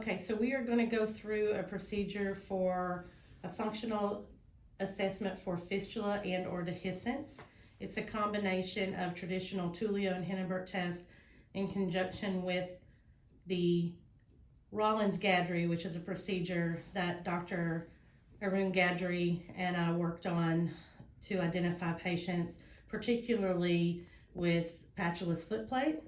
Okay, so we are going to go through a procedure for a functional assessment for fistula and or dehiscence. It's a combination of traditional Tullio and Hennebert test in conjunction with the Rollins-Gadre, which is a procedure that Dr. Rollins-Gadre and I worked on to identify patients, particularly with patulous footplate.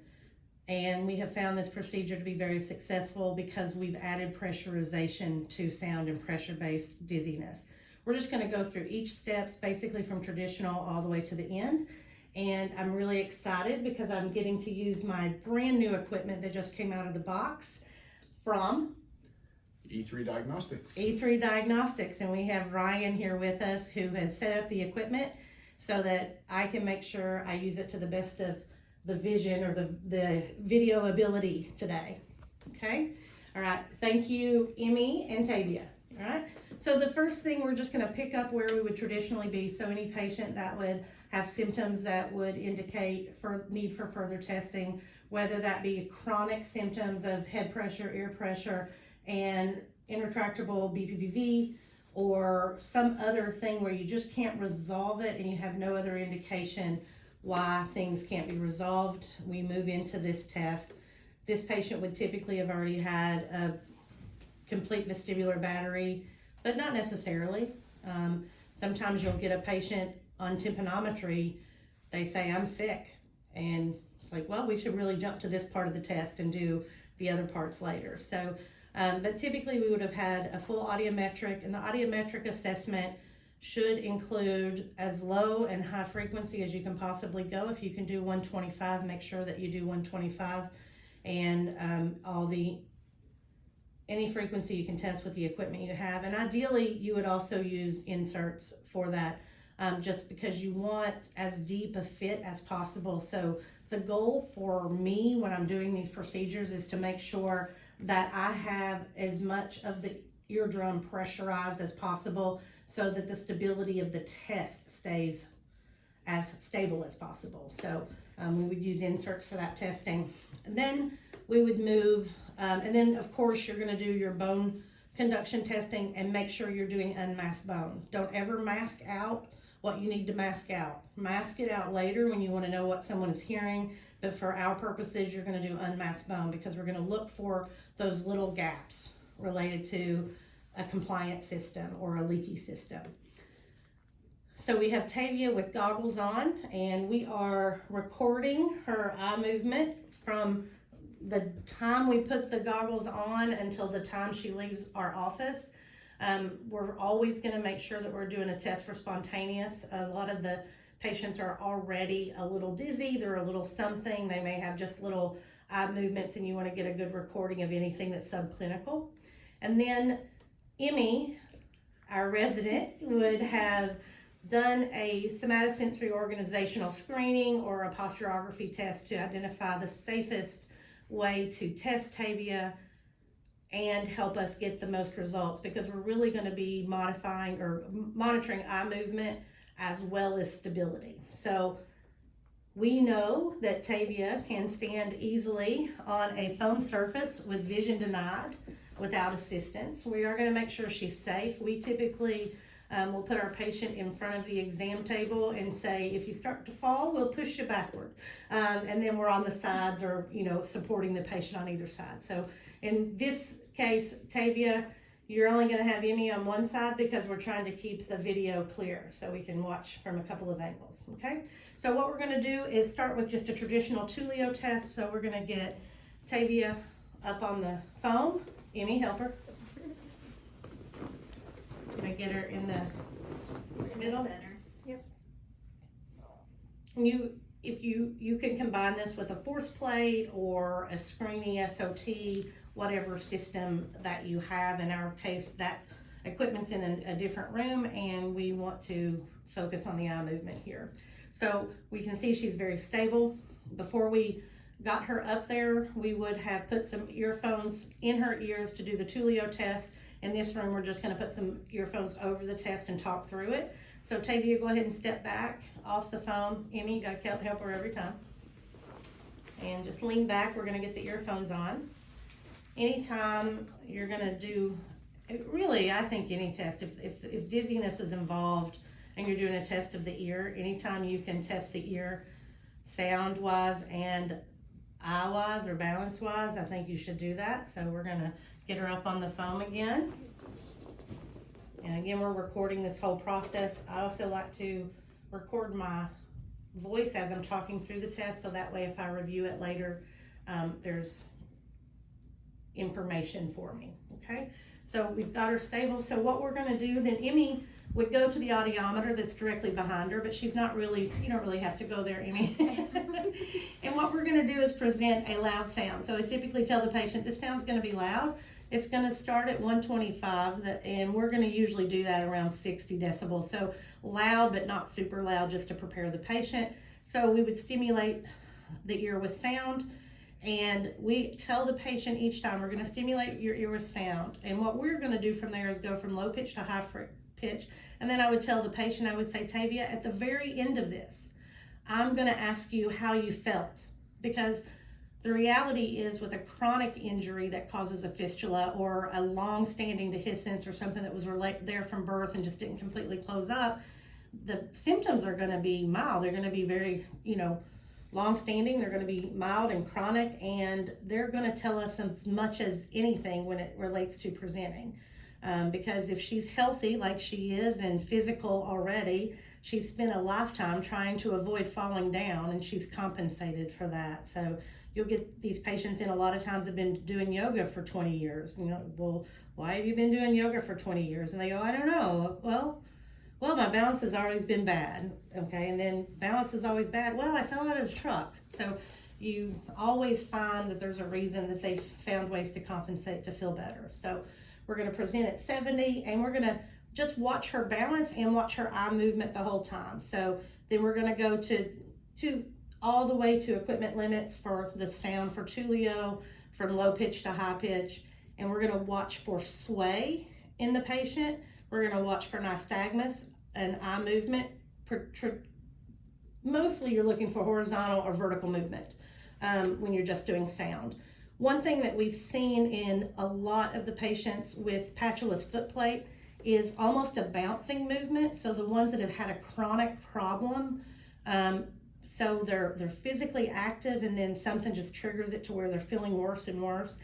And we have found this procedure to be very successful because we've added pressurization to sound and pressure-based dizziness. We're just going to go through each steps, basically from traditional all the way to the end. And I'm really excited because I'm getting to use my brand new equipment that just came out of the box from E3 Diagnostics. E3 Diagnostics. And we have Ryan here with us who has set up the equipment so that I can make sure I use it to the best of the vision or the video ability today. Okay. All right. Thank you, Emmy and Tavia. All right. So the first thing, we're just going to pick up where we would traditionally be. So any patient that would have symptoms that would indicate for need for further testing, whether that be chronic symptoms of head pressure, ear pressure, and intractable BPPV, or some other thing where you just can't resolve it and you have no other indication why things can't be resolved, we move into this test. This patient would typically have already had a complete vestibular battery, but not necessarily. Sometimes you'll get a patient on tympanometry, they say, I'm sick. And it's like, well, we should really jump to this part of the test and do the other parts later. So, but typically we would have had a full audiometric, and the audiometric assessment should include as low and high frequency as you can possibly go. If you can do 125, make sure that you do 125, and any frequency you can test with the equipment you have. And ideally you would also use inserts for that, just because you want as deep a fit as possible. So the goal for me when I'm doing these procedures is to make sure that I have as much of the eardrum pressurized as possible so that the stability of the test stays as stable as possible. So we would use inserts for that testing. And then we would move, and then of course you're gonna do your bone conduction testing and make sure you're doing unmasked bone. Don't ever mask out what you need to mask out. Mask it out later when you wanna know what someone is hearing, but for our purposes, you're gonna do unmasked bone because we're gonna look for those little gaps related to a compliant system or a leaky system. So we have Tavia with goggles on, and we are recording her eye movement from the time we put the goggles on until the time she leaves our office. We're always going to make sure that we're doing a test for spontaneous. A lot of the patients are already a little dizzy, they're a little something, they may have just little eye movements, and you want to get a good recording of anything that's subclinical. And then Emmy, our resident, would have done a somatosensory organizational screening or a posturography test to identify the safest way to test Tavia and help us get the most results, because we're really going to be modifying or monitoring eye movement as well as stability. So we know that Tavia can stand easily on a foam surface with vision denied without assistance. We are going to make sure she's safe. We typically will put our patient in front of the exam table and say, if you start to fall, we'll push you backward. And then we're on the sides, or, supporting the patient on either side. So in this case, Tavia, you're only going to have Emmy on one side because we're trying to keep the video clear so we can watch from a couple of angles, okay? So what we're going to do is start with just a traditional Tullio test. So we're going to get Tavia up on the foam. Emmy, help her. Can I get her in the middle? Center. Yep. If you can combine this with a force plate or a screening SOT, whatever system that you have. In our case, that equipment's in a different room, and we want to focus on the eye movement here. So we can see she's very stable. Before we got her up there, we would have put some earphones in her ears to do the Tullio test. In this room, we're just going to put some earphones over the test and talk through it. So Tavia, go ahead and step back off the foam. Emmy, you got to help her every time. And just lean back. We're going to get the earphones on. anytime you're gonna do, really, I think any test, if dizziness is involved and you're doing a test of the ear, anytime you can test the ear sound wise and eye wise or balance wise, I think you should do that. So we're gonna get her up on the foam again. And again, we're recording this whole process. I also like to record my voice as I'm talking through the test, so that way if I review it later, there's information for me, okay? So we've got her stable. So what we're gonna do, then Emmy would go to the audiometer that's directly behind her, but she's not really, you don't really have to go there, Emmy. And what we're gonna do is present a loud sound. So I typically tell the patient, this sound's gonna be loud. It's gonna start at 125, and we're gonna usually do that around 60 decibels. So loud, but not super loud, just to prepare the patient. So we would stimulate the ear with sound, and we tell the patient each time, we're gonna stimulate your ear with sound. And what we're gonna do from there is go from low pitch to high pitch. And then I would tell the patient, I would say, Tavia, at the very end of this, I'm gonna ask you how you felt. Because the reality is, with a chronic injury that causes a fistula or a long-standing dehiscence or something that was there from birth and just didn't completely close up, the symptoms are going to be mild. They're going to be very, long-standing. They're going to be mild and chronic, and they're going to tell us as much as anything when it relates to presenting. Because if she's healthy like she is and physical already, she's spent a lifetime trying to avoid falling down, and she's compensated for that. So you'll get these patients in, a lot of times have been doing yoga for 20 years. Well, why have you been doing yoga for 20 years? And they go, I don't know. Well, my balance has always been bad. Okay, and then balance is always bad. Well, I fell out of a truck. So you always find that there's a reason that they've found ways to compensate to feel better. So we're gonna present at 70, and we're gonna just watch her balance and watch her eye movement the whole time. So then we're gonna go to all the way to equipment limits for the sound for Tullio, from low pitch to high pitch. And we're gonna watch for sway in the patient. We're gonna watch for nystagmus and eye movement. Mostly you're looking for horizontal or vertical movement when you're just doing sound. One thing that we've seen in a lot of the patients with patulous footplate is almost a bouncing movement. So the ones that have had a chronic problem, so they're physically active, and then something just triggers it to where they're feeling worse and worse.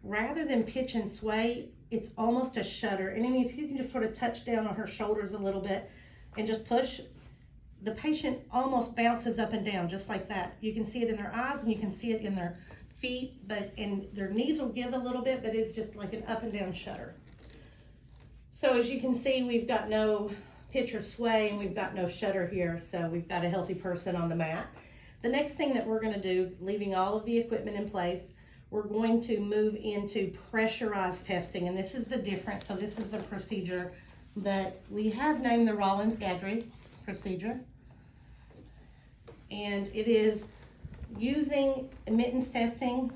Rather than pitch and sway, it's almost a shudder. And then if you can just sort of touch down on her shoulders a little bit and just push, the patient almost bounces up and down just like that. You can see it in their eyes and you can see it in their feet, and their knees will give a little bit, but it's just like an up and down shudder. So as you can see, we've got no pitch or sway, and we've got no shudder here, so we've got a healthy person on the mat. The next thing that we're gonna do, leaving all of the equipment in place, we're going to move into pressurized testing, and this is the difference. So this is the procedure that we have named the Rollins-Gadre procedure, and it is using admittance testing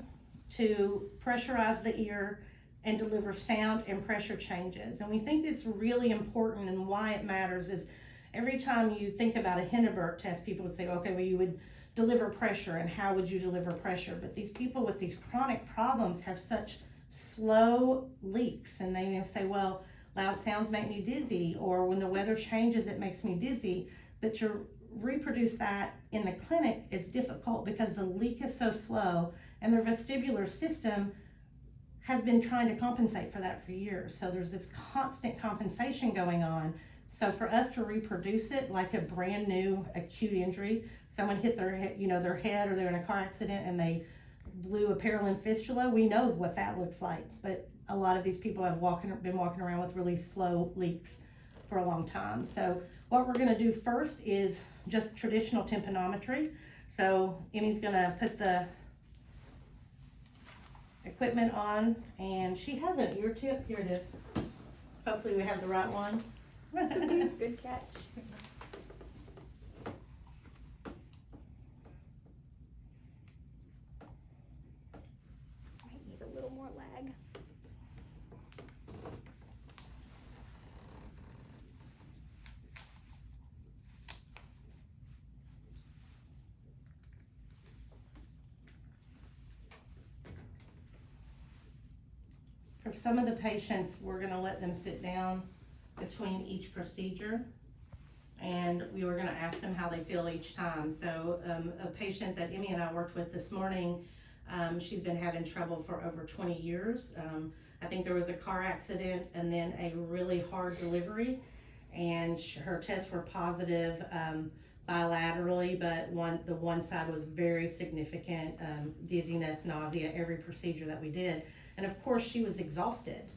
to pressurize the ear and deliver sound and pressure changes. And we think it's really important, and why it matters is every time you think about a Hennebert test, people would say, okay, well, you would deliver pressure, and how would you deliver pressure? But these people with these chronic problems have such slow leaks, and they say, well, loud sounds make me dizzy, or when the weather changes, it makes me dizzy. But to reproduce that in the clinic, it's difficult because the leak is so slow, and their vestibular system has been trying to compensate for that for years. So there's this constant compensation going on. So for us to reproduce it like a brand new acute injury, someone hit their head, their head, or they're in a car accident and they blew a purulent fistula, we know what that looks like. But a lot of these people have been walking around with really slow leaks for a long time. So what we're gonna do first is just traditional tympanometry. So Emmy's gonna put the equipment on, and she has an ear tip. Here it is. Hopefully we have the right one. Good catch. Might need a little more lag. some of the patients, we're gonna let them sit down between each procedure, and we were gonna ask them how they feel each time. So a patient that Emmy and I worked with this morning, she's been having trouble for over 20 years. I think there was a car accident and then a really hard delivery, and her tests were positive bilaterally, but the one side was very significant, dizziness, nausea, every procedure that we did. And of course she was exhausted.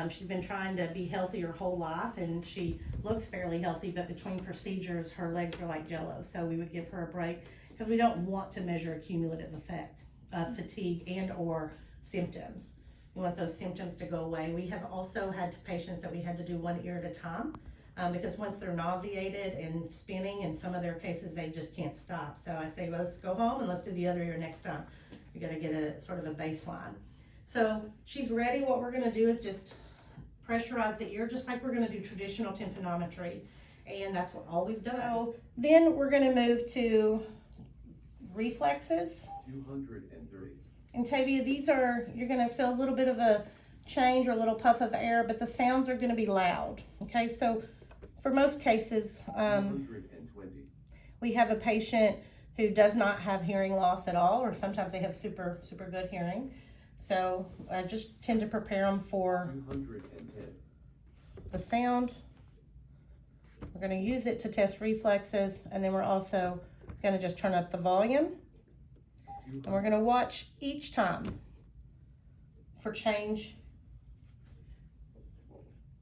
She's been trying to be healthy her whole life, and she looks fairly healthy, but between procedures her legs were like jello. So we would give her a break because we don't want to measure a cumulative effect of fatigue and or symptoms. We want those symptoms to go away. We have also had patients that we had to do one ear at a time, because once they're nauseated and spinning, in some of their cases they just can't stop. So I say, well, let's go home and let's do the other ear next time. You gotta get a sort of a baseline. So she's ready. What we're gonna do is just pressurize the ear, just like we're gonna do traditional tympanometry. And that's all we've done. So then we're gonna move to reflexes. 230. And Tavia, these are, you're gonna feel a little bit of a change or a little puff of air, but the sounds are gonna be loud. Okay, so for most cases, 220. we have a patient who does not have hearing loss at all, or sometimes they have super good hearing. So I just tend to prepare them for 210. the sound. We're gonna use it to test reflexes, and then we're also gonna just turn up the volume. And we're gonna watch each time for change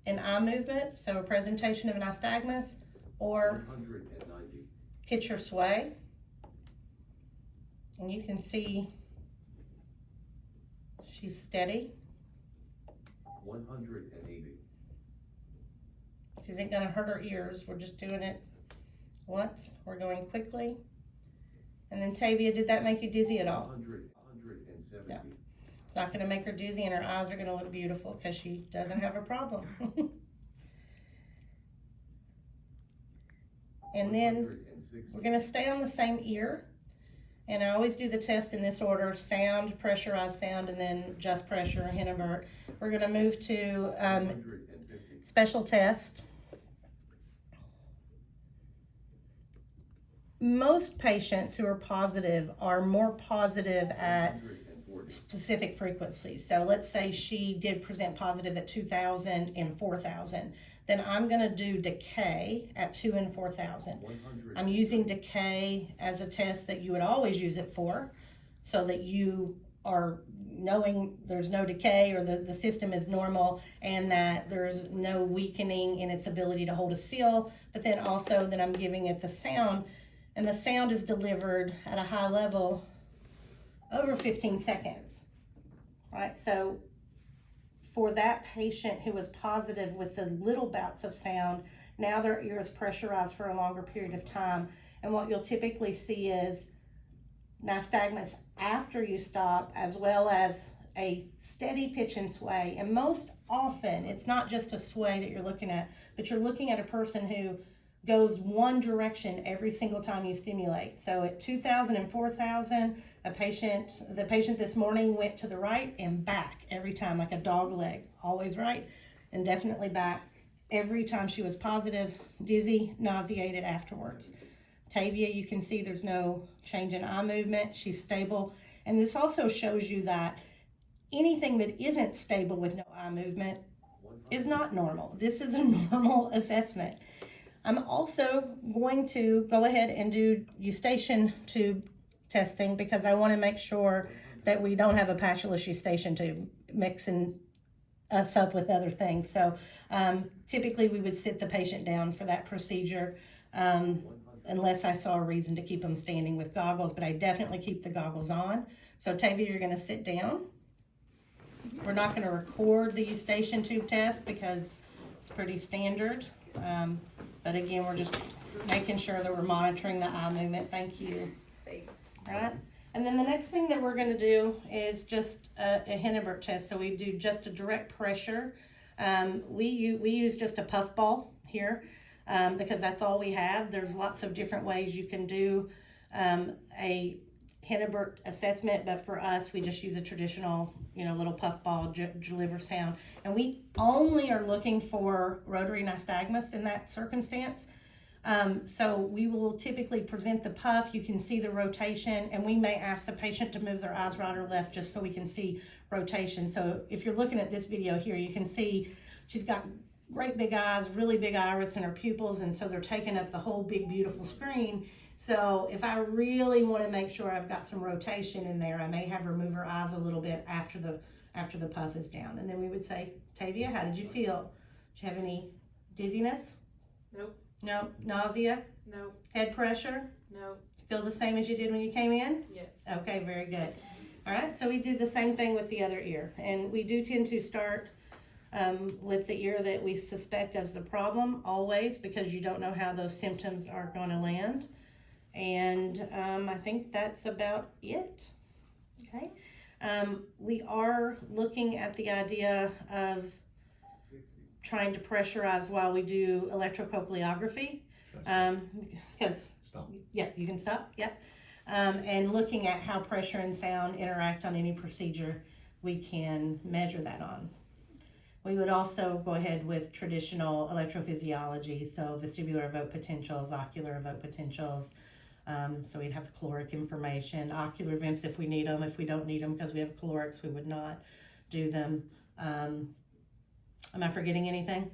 in eye movement, so a presentation of nystagmus or 190. pitch or sway. And you can see she's steady. 180. This isn't gonna hurt her ears. We're just doing it once. We're going quickly. And then Tavia, did that make you dizzy at all? 170. No. It's not gonna make her dizzy, and her eyes are gonna look beautiful because she doesn't have a problem. And then 160. we're gonna stay on the same ear. And I always do the test in this order: sound, pressurized sound, and then just pressure, Hennebert. We're gonna move to 150. special test. Most patients who are positive are more positive at 140. specific frequencies. So let's say she did present positive at 2,000 and 4,000. Then I'm gonna do decay at 2,000 and 4,000. 100. I'm using decay as a test that you would always use it for, so that you are knowing there's no decay, or the system is normal, and that there's no weakening in its ability to hold a seal. But then also that I'm giving it the sound, and the sound is delivered at a high level over 15 seconds. All right, so for that patient who was positive with the little bouts of sound, now their ear is pressurized for a longer period of time. And what you'll typically see is nystagmus after you stop, as well as a steady pitch and sway. And most often, it's not just a sway that you're looking at, but you're looking at a person who goes one direction every single time you stimulate. So at 2,000 and 4,000, the patient this morning went to the right and back every time, like a dog leg, always right and definitely back every time she was positive, dizzy, nauseated afterwards. Tavia, you can see there's no change in eye movement. She's stable. And this also shows you that anything that isn't stable with no eye movement is not normal. This is a normal assessment. I'm also going to go ahead and do eustachian tube testing, because I want to make sure that we don't have a patulous eustachian tube mixing us up with other things. So typically we would sit the patient down for that procedure, unless I saw a reason to keep them standing with goggles, but I definitely keep the goggles on. So Tavia, you're going to sit down. We're not going to record the eustachian tube test because it's pretty standard. But again, we're just making sure that we're monitoring the eye movement. Thank you. Thanks. All right. And then the next thing that we're going to do is just a Hennebert test. So we do just a direct pressure. We use just a puff ball here because that's all we have. There's lots of different ways you can do a Hennebert assessment, but for us, we just use a traditional, little puffball liver sound. And we only are looking for rotary nystagmus in that circumstance. So we will typically present the puff. You can see the rotation, and we may ask the patient to move their eyes right or left just so we can see rotation. So if you're looking at this video here, you can see she's got great big eyes, really big iris in her pupils, and so they're taking up the whole big, beautiful screen. So if I really want to make sure I've got some rotation in there, I may have her move her eyes a little bit after the puff is down. And then we would say, Tavia, how did you feel? Did you have any dizziness? Nope. No. Nausea? No. Head pressure? No. Feel the same as you did when you came in? Yes. Okay, very good. All right, so we do the same thing with the other ear. And we do tend to start with the ear that we suspect as the problem always, because you don't know how those symptoms are going to land. And I think that's about it. Okay. We are looking at the idea of trying to pressurize while we do electrocochleography. Because, Stop. yeah, you can stop. Yeah. And looking at how pressure and sound interact on any procedure we can measure that on. We would also go ahead with traditional electrophysiology, so vestibular evoked potentials, ocular evoked potentials. So we'd have caloric information, ocular vimps if we need them. If we don't need them because we have calorics, we would not do them. Am I forgetting anything?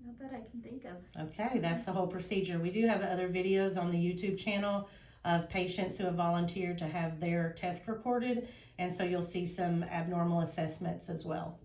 Not that I can think of. Okay, that's the whole procedure. We do have other videos on the YouTube channel of patients who have volunteered to have their test recorded, and so you'll see some abnormal assessments as well.